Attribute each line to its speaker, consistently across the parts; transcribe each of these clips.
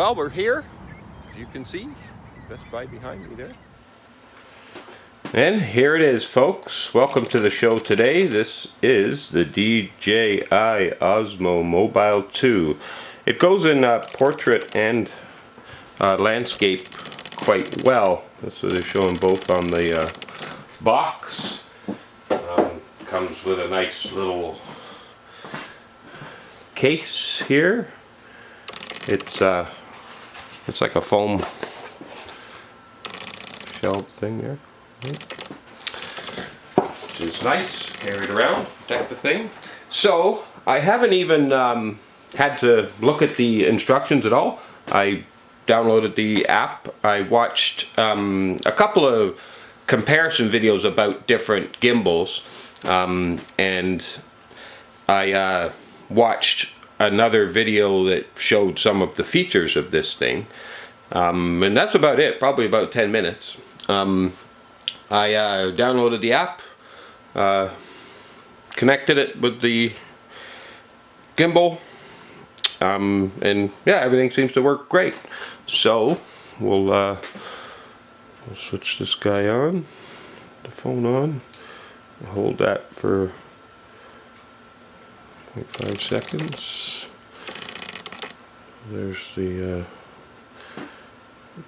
Speaker 1: Well, we're here, as you can see, Best Buy behind me there. And here it is, folks. Welcome to the show today. This is the DJI Osmo Mobile 2. It goes in portrait and landscape quite well. So they're showing both on the box. Comes with a nice little case here. It's like a foam shell thing there, which is nice. Carry it around, protect the thing. So I haven't even had to look at the instructions at all. I downloaded the app. I watched a couple of comparison videos about different gimbals, and I watched another video that showed some of the features of this thing, and that's about it. Probably about 10 minutes. I downloaded the app, connected it with the gimbal, and yeah, everything seems to work great. So we'll switch this guy on, the phone on, hold that for 5 seconds. There's the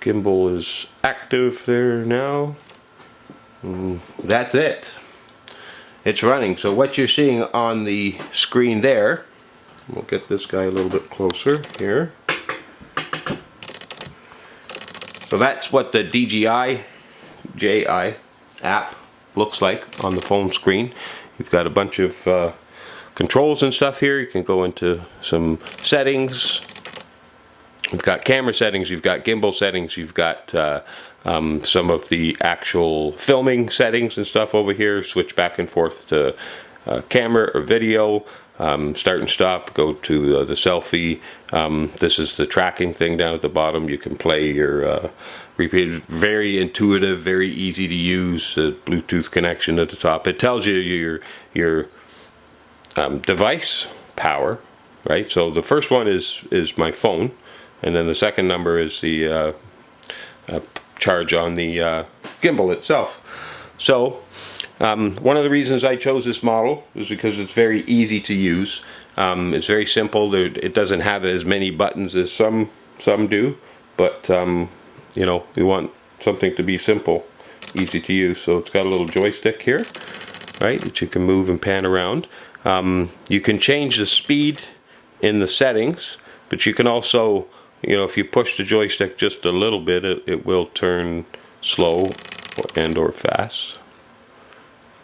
Speaker 1: gimbal is active there now. And that's it. It's running. So what you're seeing on the screen there, we'll get this guy a little bit closer here. So that's what the DJI app looks like on the phone screen. You've got a bunch of controls and stuff here. You can go into some settings. You've got camera settings, you've got gimbal settings, you've got some of the actual filming settings and stuff over here. Switch back and forth to camera or video, start and stop, go to the selfie. This is the tracking thing down at the bottom. You can play your repeated, very intuitive, very easy to use, Bluetooth connection at the top. It tells you your device power, right? So the first one is my phone, and then the second number is the charge on the gimbal itself. So one of the reasons I chose this model is because it's very easy to use. It's very simple. It doesn't have as many buttons as some do, but you know, we want something to be simple, easy to use. So it's got a little joystick here, right, that you can move and pan around. You can change the speed in the settings, but you can also, you know, if you push the joystick just a little bit, it will turn slow and or fast.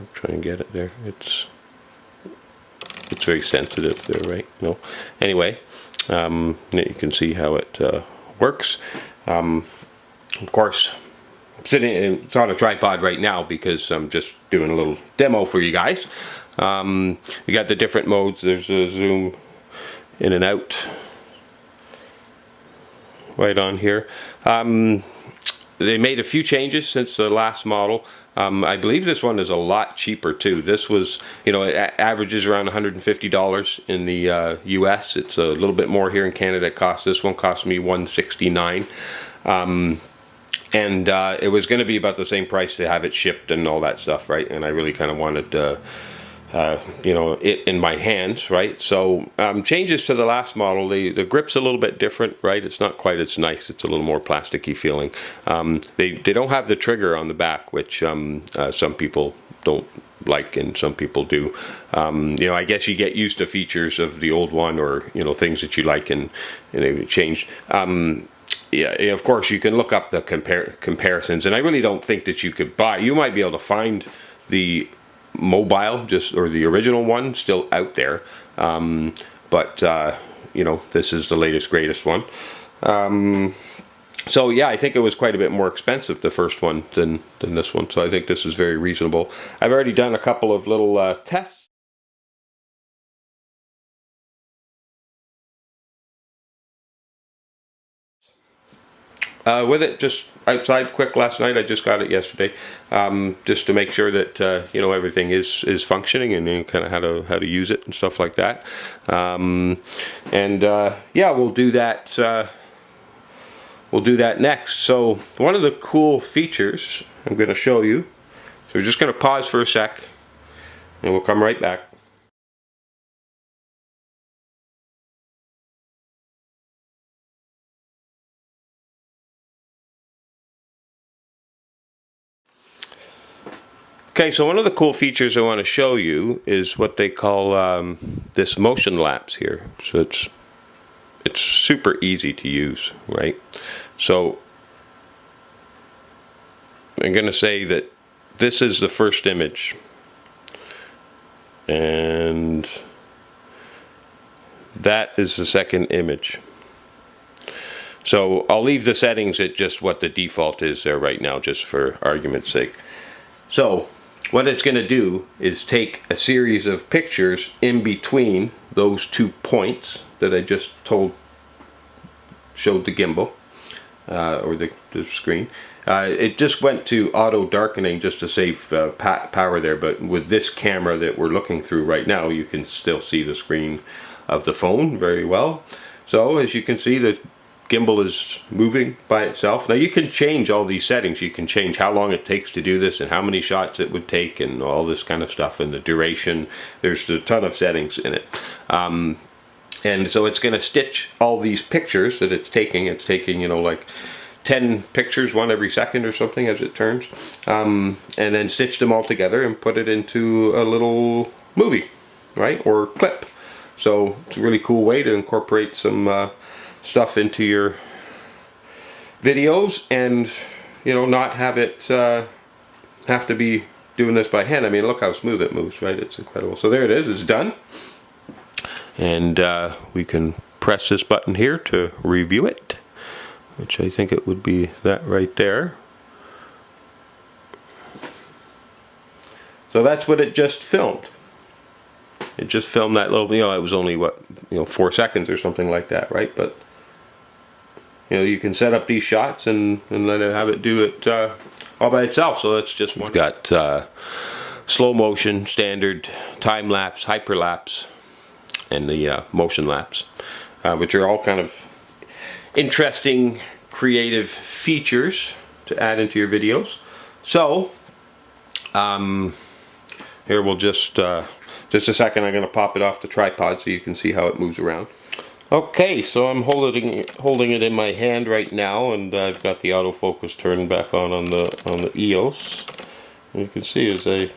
Speaker 1: I'll try and get it there. It's very sensitive there, right? No. Anyway, you can see how it works. Of course, it's on a tripod right now because I'm just doing a little demo for you guys. You got the different modes. There's a zoom in and out right on here. They made a few changes since the last model. I believe this one is a lot cheaper too. This was, you know, it averages around $150 in the US. It's a little bit more here in Canada. This one cost me $169. And it was going to be about the same price to have it shipped and all that stuff, right? And I really kind of wanted you know, it in my hands, right? So changes to the last model. The grip's a little bit different, right? It's not quite as nice. It's a little more plasticky feeling. They don't have the trigger on the back, which some people don't like and some people do. You know, I guess you get used to features of the old one, or, you know, things that you like, and they've changed. Yeah, of course, you can look up the comparisons, and I really don't think that you could buy. You might be able to find the mobile, or the original one, still out there, but you know, this is the latest, greatest one. So yeah, I think it was quite a bit more expensive, the first one, than this one. So I think this is very reasonable. I've already done a couple of little tests. With it just outside quick last night. I just got it yesterday, just to make sure that you know, everything is functioning, and you kind of how to use it and stuff like that. Yeah, we'll do that we'll do that next. So one of the cool features I'm going to show you, so we're just going to pause for a sec and we'll come right back. Okay, so one of the cool features I want to show you is what they call this motion lapse here. So it's super easy to use, right? So I'm going to say that this is the first image, and that is the second image. So I'll leave the settings at just what the default is there right now, just for argument's sake. So what it's going to do is take a series of pictures in between those 2 points that I just showed the gimbal, or the screen. It just went to auto darkening just to save power there, but with this camera that we're looking through right now, you can still see the screen of the phone very well. So as you can see, the gimbal is moving by itself. Now you can change all these settings. You can change how long it takes to do this and how many shots it would take and all this kind of stuff, and the duration. There's a ton of settings in it. And so it's going to stitch all these pictures that it's taking. It's taking, you know, like 10 pictures, one every second or something as it turns, and then stitch them all together and put it into a little movie, right, or clip. So it's a really cool way to incorporate some stuff into your videos, and you know, not have it have to be doing this by hand. I mean, look how smooth it moves, right? It's incredible. So there it is, it's done, and we can press this button here to review it, which I think it would be that right there. So that's what it just filmed. It just filmed that little, you know, it was only what, you know, 4 seconds or something like that, right? But you know, you can set up these shots and let it have it do it all by itself. So that's just one. We've got slow motion, standard, time lapse, hyperlapse, and the motion lapse, which are all kind of interesting, creative features to add into your videos. So here we'll just a second. I'm going to pop it off the tripod so you can see how it moves around. Okay, so I'm holding it in my hand right now, and I've got the autofocus turned back on the EOS. And you can see as I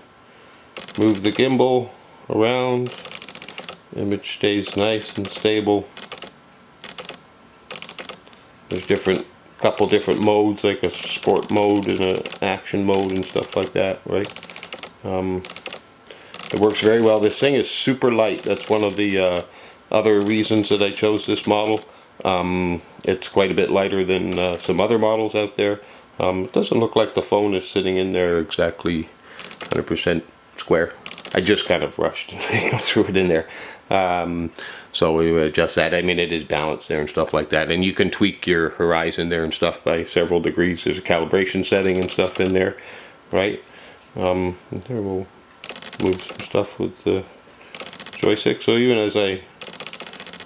Speaker 1: move the gimbal around, the image stays nice and stable. There's couple different modes, like a sport mode and an action mode and stuff like that, right? It works very well. This thing is super light. That's one of the other reasons that I chose this model. It's quite a bit lighter than some other models out there. It doesn't look like the phone is sitting in there exactly 100% square. I just kind of rushed and threw it in there. So we would adjust that. I mean, it is balanced there and stuff like that. And you can tweak your horizon there and stuff by several degrees. There's a calibration setting and stuff in there, right? And there we'll move some stuff with the joystick. So even as I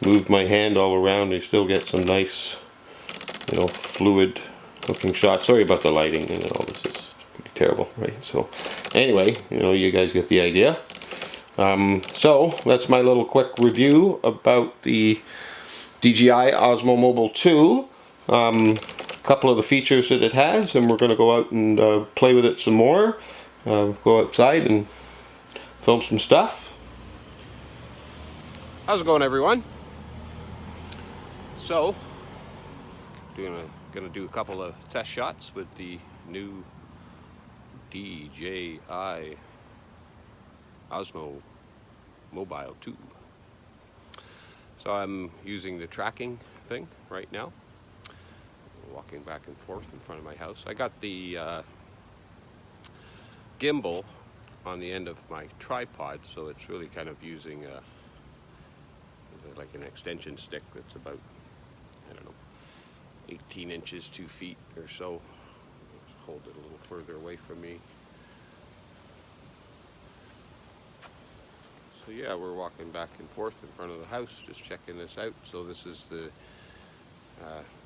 Speaker 1: move my hand all around, you still get some nice, you know, fluid looking shots. Sorry about the lighting and all this is pretty terrible, right? So anyway, you know, you guys get the idea. So that's my little quick review about the DJI Osmo Mobile 2. A couple of the features that it has, and we're going to go out and play with it some more. Go outside and film some stuff. How's it going, everyone? So, gonna do a couple of test shots with the new DJI Osmo Mobile 2. So I'm using the tracking thing right now, walking back and forth in front of my house. I got the gimbal on the end of my tripod, so it's really kind of using like an extension stick that's about, I don't know, 18 inches, 2 feet or so. Let's hold it a little further away from me. So yeah, we're walking back and forth in front of the house, just checking this out. So this is the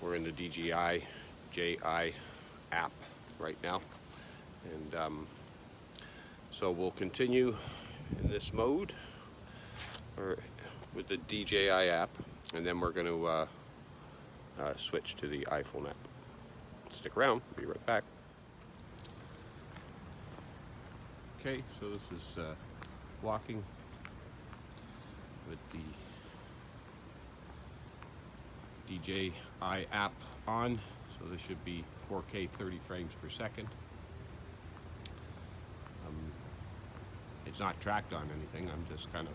Speaker 1: We're in the DJI app right now, and so we'll continue in this mode or with the DJI app, and then we're going to switch to the iPhone app. Stick around, be right back. Okay, so this is walking with the DJI app on, so this should be 4K 30 frames per second. It's not tracked on anything, I'm just kind of,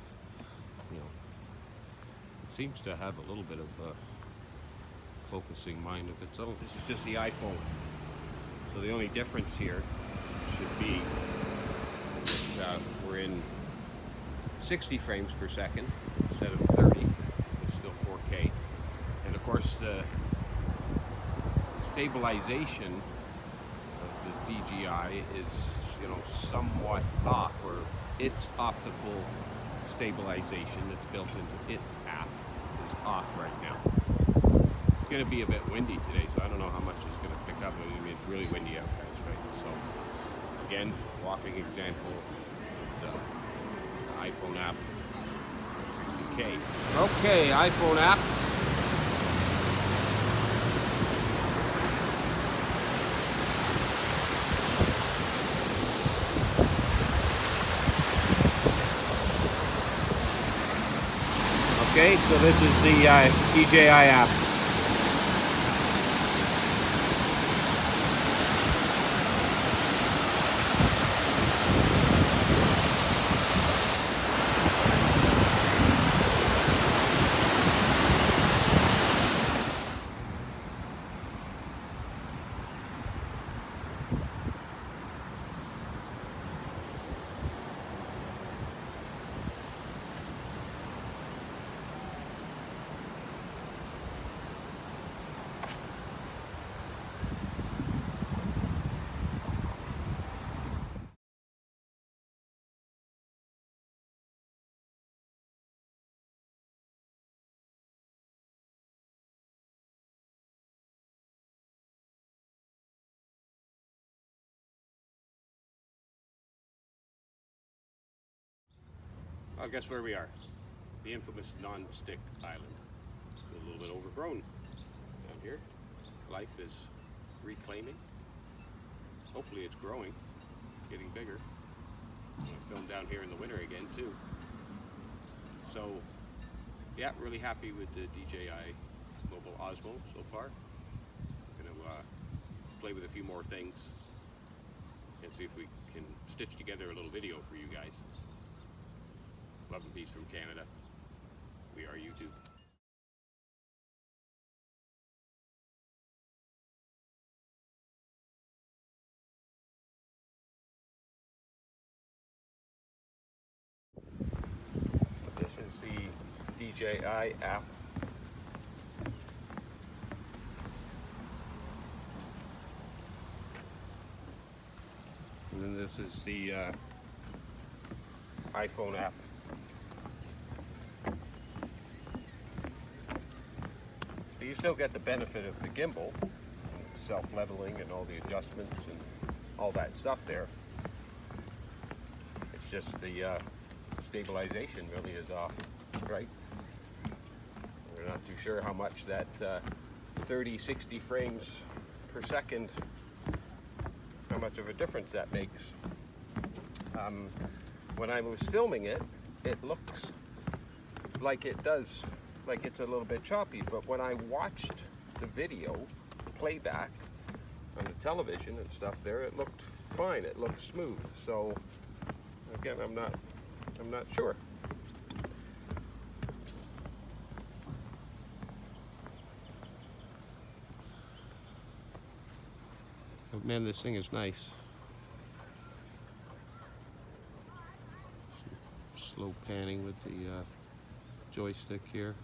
Speaker 1: you know, it seems to have a little bit of a focusing mind of its own. This is just the iPhone, so the only difference here should be that we're in 60 frames per second instead of 30. It's still 4K, and of course the stabilization of the DJI is, you know, somewhat off, or its optical stabilization that's built into its app is off right now. It's going to be a bit windy today, so I don't know how much it's going to pick up. I mean, it's really windy out, guys, right? So again, walking example of the iPhone app. 60K. Okay, iPhone app. Okay, so this is the DJI app. Well, guess where we are? The infamous non-stick island. It's a little bit overgrown down here. Life is reclaiming. Hopefully it's growing, getting bigger. I'm going to film down here in the winter again too. So yeah, really happy with the DJI Mobile Osmo so far. I'm going to play with a few more things and see if we can stitch together a little video for you guys. Love and peace from Canada. We are YouTube. This is the DJI app. And then this is the iPhone app. You still get the benefit of the gimbal, self-leveling and all the adjustments and all that stuff there. It's just the stabilization really is off, right? We're not too sure how much that 30-60 frames per second, how much of a difference that makes. When I was filming it, it looks like it does, like it's a little bit choppy, but when I watched the video playback on the television and stuff there, it looked fine, it looked smooth. So again, I'm not sure. But man, this thing is nice. Slow panning with the joystick here.